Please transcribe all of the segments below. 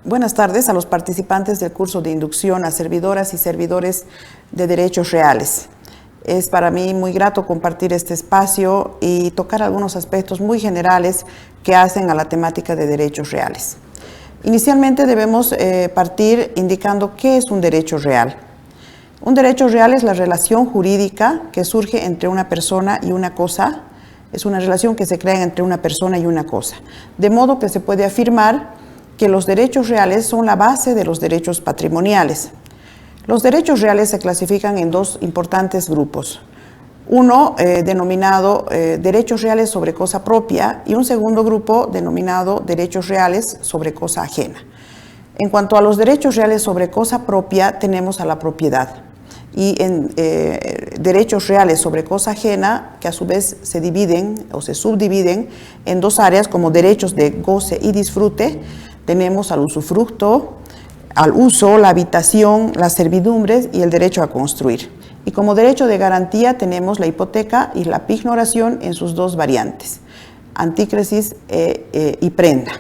Buenas tardes a los participantes del curso de inducción a servidoras y servidores de derechos reales. Es para mí muy grato compartir este espacio y tocar algunos aspectos muy generales que hacen a la temática de derechos reales. Inicialmente debemos partir indicando qué es un derecho real. Un derecho real es la relación jurídica que surge entre una persona y una cosa. Es una relación que se crea entre una persona y una cosa. De modo que se puede afirmar que los derechos reales son la base de los derechos patrimoniales. Los derechos reales se clasifican en dos importantes grupos. Uno denominado derechos reales sobre cosa propia y un segundo grupo denominado derechos reales sobre cosa ajena. En cuanto a los derechos reales sobre cosa propia, tenemos a la propiedad. Y en derechos reales sobre cosa ajena, que a su vez se dividen o se subdividen en dos áreas como derechos de goce y disfrute, tenemos al usufructo, al uso, la habitación, las servidumbres y el derecho a construir. Y como derecho de garantía tenemos la hipoteca y la pignoración en sus dos variantes, antícresis y prenda.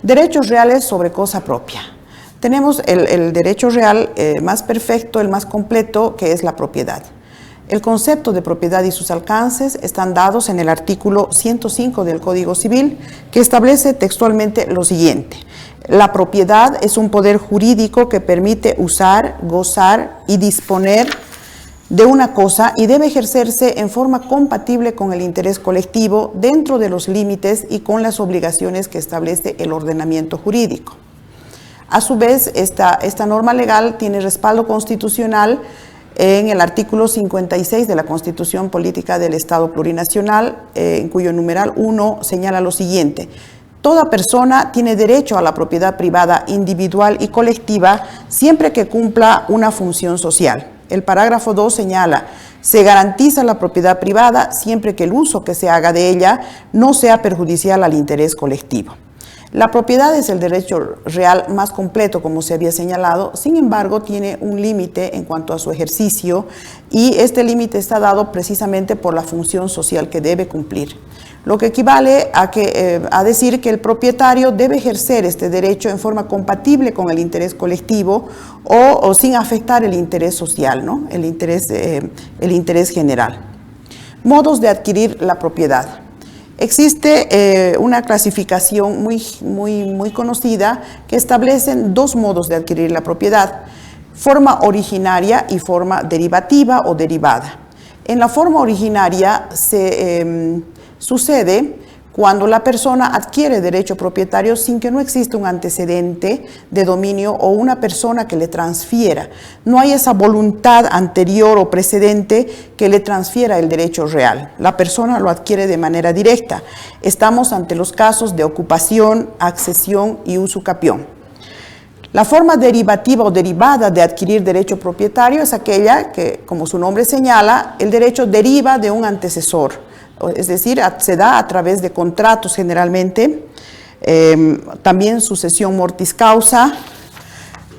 Derechos reales sobre cosa propia. Tenemos el derecho real más perfecto, el más completo, que es la propiedad. El concepto de propiedad y sus alcances están dados en el artículo 105 del Código Civil, que establece textualmente lo siguiente. La propiedad es un poder jurídico que permite usar, gozar y disponer de una cosa y debe ejercerse en forma compatible con el interés colectivo dentro de los límites y con las obligaciones que establece el ordenamiento jurídico. A su vez, esta norma legal tiene respaldo constitucional en el artículo 56 de la Constitución Política del Estado Plurinacional, en cuyo numeral 1 señala lo siguiente. Toda persona tiene derecho a la propiedad privada individual y colectiva siempre que cumpla una función social. El parágrafo 2 señala, se garantiza la propiedad privada siempre que el uso que se haga de ella no sea perjudicial al interés colectivo. La propiedad es el derecho real más completo, como se había señalado, sin embargo, tiene un límite en cuanto a su ejercicio y este límite está dado precisamente por la función social que debe cumplir, lo que equivale a decir que el propietario debe ejercer este derecho en forma compatible con el interés colectivo o sin afectar el interés social, ¿no? el interés general. Modos de adquirir la propiedad. Existe una clasificación muy conocida que establecen dos modos de adquirir la propiedad, forma originaria y forma derivativa o derivada. En la forma originaria sucede cuando la persona adquiere derecho propietario sin que no exista un antecedente de dominio o una persona que le transfiera. No hay esa voluntad anterior o precedente que le transfiera el derecho real. La persona lo adquiere de manera directa. Estamos ante los casos de ocupación, accesión y usucapión. La forma derivativa o derivada de adquirir derecho propietario es aquella que, como su nombre señala, el derecho deriva de un antecesor. Es decir, se da a través de contratos generalmente, también sucesión mortis causa,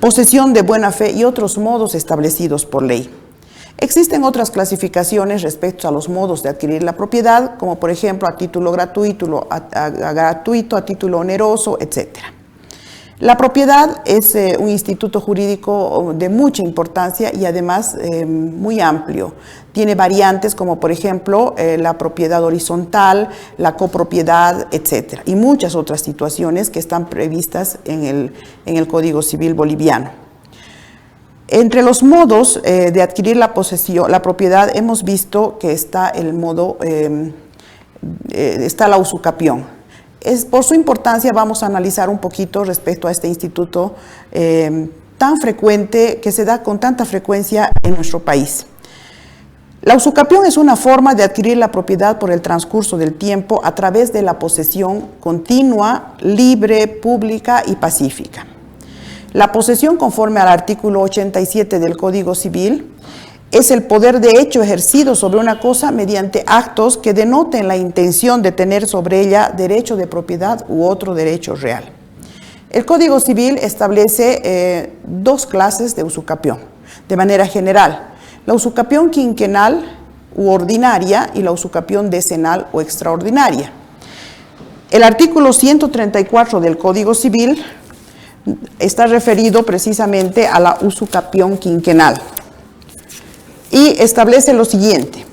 posesión de buena fe y otros modos establecidos por ley. Existen otras clasificaciones respecto a los modos de adquirir la propiedad, como por ejemplo a título gratuito, a título oneroso, etc. La propiedad es un instituto jurídico de mucha importancia y además muy amplio. Tiene variantes como por ejemplo la propiedad horizontal, la copropiedad, etc. Y muchas otras situaciones que están previstas en el Código Civil boliviano. Entre los modos de adquirir la propiedad hemos visto que está el modo, está la usucapión. Por su importancia vamos a analizar un poquito respecto a este instituto tan frecuente, que se da con tanta frecuencia en nuestro país. La usucapión es una forma de adquirir la propiedad por el transcurso del tiempo a través de la posesión continua, libre, pública y pacífica. La posesión, conforme al artículo 87 del Código Civil, es el poder de hecho ejercido sobre una cosa mediante actos que denoten la intención de tener sobre ella derecho de propiedad u otro derecho real. El Código Civil establece dos clases de usucapión, de manera general. La usucapión quinquenal u ordinaria y la usucapión decenal o extraordinaria. El artículo 134 del Código Civil está referido precisamente a la usucapión quinquenal. Y establece lo siguiente: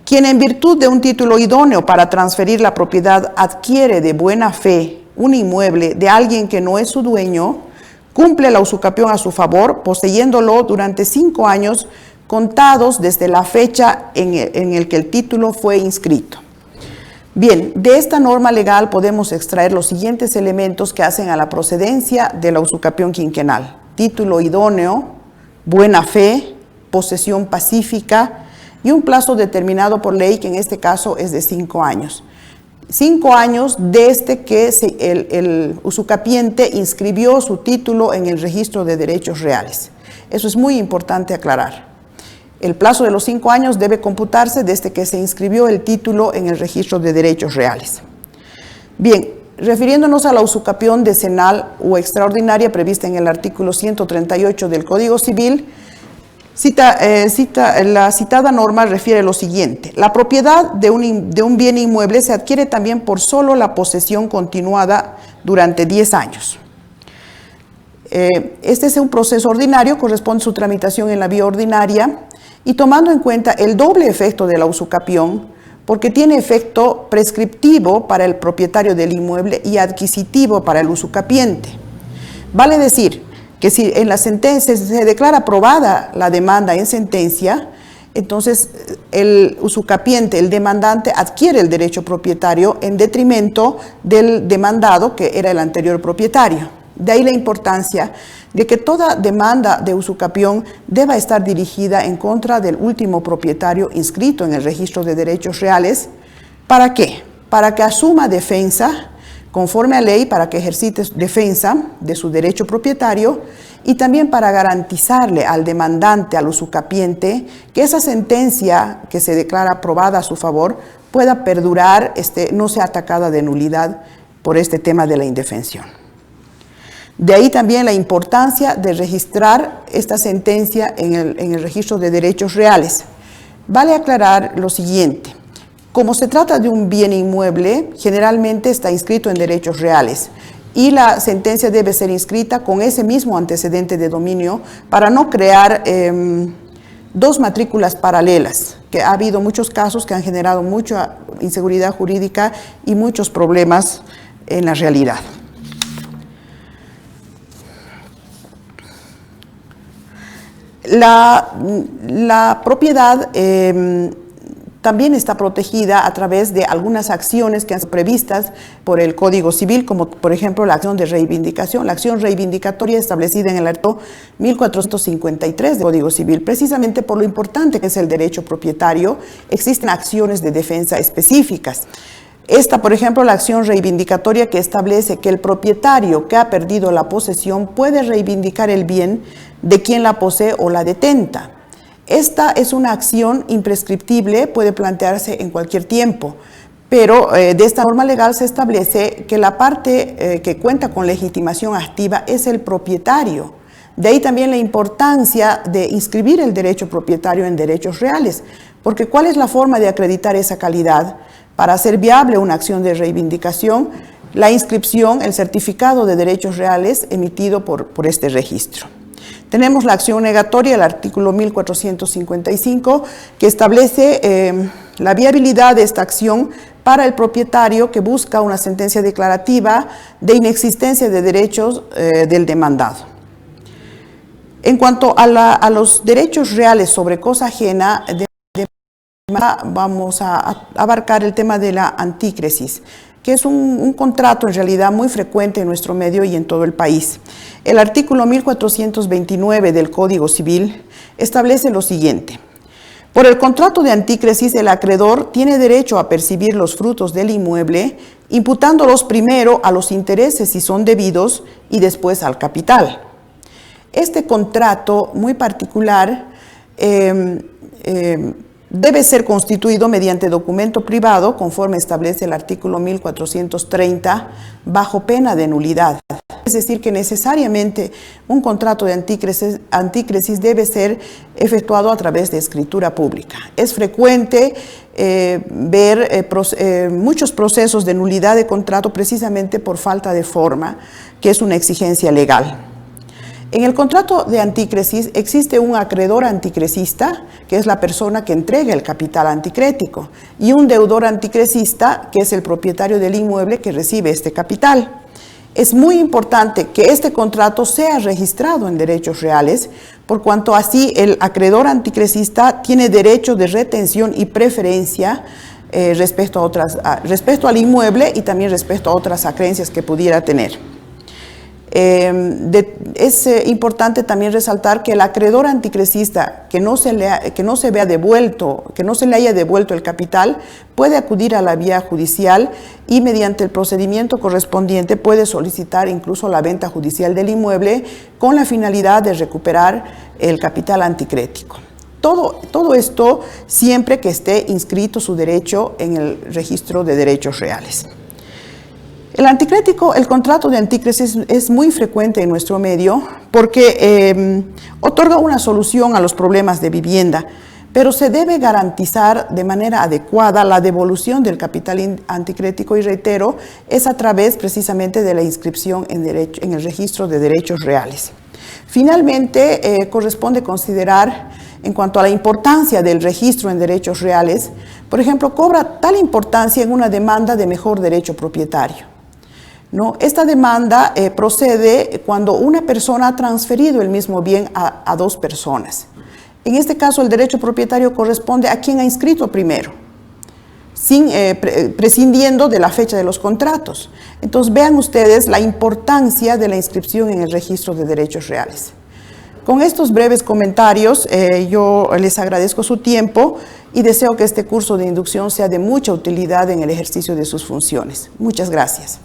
quien en virtud de un título idóneo para transferir la propiedad adquiere de buena fe un inmueble de alguien que no es su dueño, cumple la usucapión a su favor, poseyéndolo durante 5 años contados desde la fecha en el que el título fue inscrito. Bien, de esta norma legal podemos extraer los siguientes elementos que hacen a la procedencia de la usucapión quinquenal: título idóneo, buena fe, posesión pacífica y un plazo determinado por ley, que en este caso es de 5 años. 5 años desde que el usucapiente inscribió su título en el registro de derechos reales. Eso es muy importante aclarar. El plazo de los 5 años debe computarse desde que se inscribió el título en el registro de derechos reales. Bien, refiriéndonos a la usucapión decenal o extraordinaria prevista en el artículo 138 del Código Civil, la citada norma refiere lo siguiente: la propiedad de un bien inmueble se adquiere también por solo la posesión continuada durante 10 años. Este es un proceso ordinario, corresponde su tramitación en la vía ordinaria, y tomando en cuenta el doble efecto de la usucapión, porque tiene efecto prescriptivo para el propietario del inmueble y adquisitivo para el usucapiente. Vale decir que si en la sentencia se declara aprobada la demanda en sentencia, entonces el usucapiente, el demandante, adquiere el derecho propietario en detrimento del demandado, que era el anterior propietario. De ahí la importancia de que toda demanda de usucapión deba estar dirigida en contra del último propietario inscrito en el registro de derechos reales. ¿Para qué? Para que asuma defensa conforme a ley, para que ejercite defensa de su derecho propietario, y también para garantizarle al demandante, al usucapiente, que esa sentencia que se declara aprobada a su favor pueda perdurar, no sea atacada de nulidad por este tema de la indefensión. De ahí también la importancia de registrar esta sentencia en el registro de derechos reales. Vale aclarar lo siguiente: como se trata de un bien inmueble, generalmente está inscrito en derechos reales y la sentencia debe ser inscrita con ese mismo antecedente de dominio para no crear dos matrículas paralelas, que ha habido muchos casos que han generado mucha inseguridad jurídica y muchos problemas en la realidad. La propiedad también está protegida a través de algunas acciones que han sido previstas por el Código Civil, como por ejemplo la acción de reivindicación. La acción reivindicatoria establecida en el artículo 1453 del Código Civil, precisamente por lo importante que es el derecho propietario, existen acciones de defensa específicas. Esta, por ejemplo, la acción reivindicatoria, que establece que el propietario que ha perdido la posesión puede reivindicar el bien de quien la posee o la detenta. Esta es una acción imprescriptible, puede plantearse en cualquier tiempo, pero de esta norma legal se establece que la parte que cuenta con legitimación activa es el propietario. De ahí también la importancia de inscribir el derecho propietario en derechos reales, porque ¿cuál es la forma de acreditar esa calidad? Para hacer viable una acción de reivindicación, la inscripción, el certificado de derechos reales emitido por este registro. Tenemos la acción negatoria, el artículo 1455, que establece la viabilidad de esta acción para el propietario que busca una sentencia declarativa de inexistencia de derechos del demandado. En cuanto a los derechos reales sobre cosa ajena, vamos a abarcar el tema de la antícresis, que es un contrato en realidad muy frecuente en nuestro medio y en todo el país. El artículo 1429 del Código Civil establece lo siguiente: por el contrato de antícresis, el acreedor tiene derecho a percibir los frutos del inmueble, imputándolos primero a los intereses si son debidos y después al capital. Este contrato muy particular debe ser constituido mediante documento privado, conforme establece el artículo 1430, bajo pena de nulidad. Es decir, que necesariamente un contrato de antícresis debe ser efectuado a través de escritura pública. Es frecuente ver muchos procesos de nulidad de contrato precisamente por falta de forma, que es una exigencia legal. En el contrato de antícresis existe un acreedor anticresista, que es la persona que entrega el capital anticrético, y un deudor anticresista, que es el propietario del inmueble que recibe este capital. Es muy importante que este contrato sea registrado en derechos reales, por cuanto así el acreedor anticresista tiene derecho de retención y preferencia respecto al inmueble y también respecto a otras acreencias que pudiera tener. Es importante también resaltar que el acreedor anticresista que no se le haya devuelto el capital puede acudir a la vía judicial y mediante el procedimiento correspondiente puede solicitar incluso la venta judicial del inmueble con la finalidad de recuperar el capital anticrético. Todo esto siempre que esté inscrito su derecho en el registro de derechos reales. El contrato de antícresis es muy frecuente en nuestro medio porque otorga una solución a los problemas de vivienda, pero se debe garantizar de manera adecuada la devolución del capital anticrético y reitero, es a través precisamente de la inscripción en el registro de derechos reales. Finalmente, corresponde considerar en cuanto a la importancia del registro en derechos reales, por ejemplo, cobra tal importancia en una demanda de mejor derecho propietario. ¿No? Esta demanda procede cuando una persona ha transferido el mismo bien a dos personas. En este caso, el derecho propietario corresponde a quien ha inscrito primero, prescindiendo de la fecha de los contratos. Entonces, vean ustedes la importancia de la inscripción en el registro de derechos reales. Con estos breves comentarios, yo les agradezco su tiempo y deseo que este curso de inducción sea de mucha utilidad en el ejercicio de sus funciones. Muchas gracias.